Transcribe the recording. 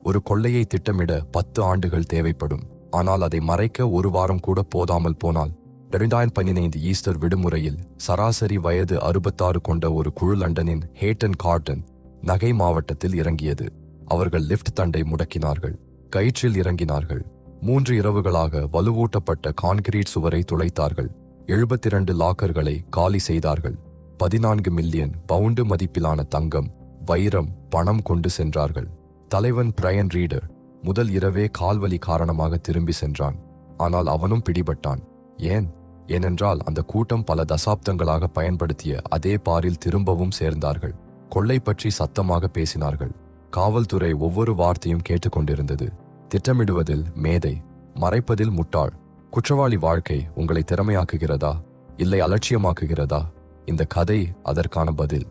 ஒரு கொள்ளையை திட்டமிட 10 ஆண்டுகள் தேவைப்படும். ஆனால் அதை மறைக்க ஒரு வாரம் கூட போதாமல் போனால் 2015 ஈஸ்டர் விடுமுறையில் சராசரி வயது 66 கொண்ட ஒரு குழு லண்டனின் ஹேட்டன் கார்டன் நகை மாவட்டத்தில் இறங்கியது. அவர்கள் லிஃப்ட் தண்டை முடக்கினார்கள், கயிற்றில் இறங்கினார்கள், 3 இரவுகளாக வலுவூட்டப்பட்ட கான்கிரீட் சுவரை துளைத்தார்கள், 72 லாக்கர்களை காலி செய்தார்கள், 14 மில்லியன் பவுண்டு மதிப்பிலான தங்கம், வைரம், பணம் கொண்டு சென்றார்கள். தலைவன் பிரையன் ரீடர் முதல் இரவே கால்வலி காரணமாக திரும்பி சென்றான். ஆனால் அவனும் பிடிபட்டான். ஏனென்றால் அந்த கூட்டம் பல தசாப்தங்களாக பயன்படுத்திய அதே பாரில் திரும்பவும் சேர்ந்தார்கள். கொள்ளை பற்றி சத்தமாக பேசினார்கள். காவல்துறை ஒவ்வொரு வார்த்தையும் கேட்டுக்கொண்டிருந்தது. திட்டமிடுவதில் மேதை, மறைப்பதில் முட்டாள். குற்றவாளி வாழ்க்கை உங்களை திறமையாக்குகிறதா இல்லை அலட்சியமாக்குகிறதா? இந்த கதை அதற்கான பதில்.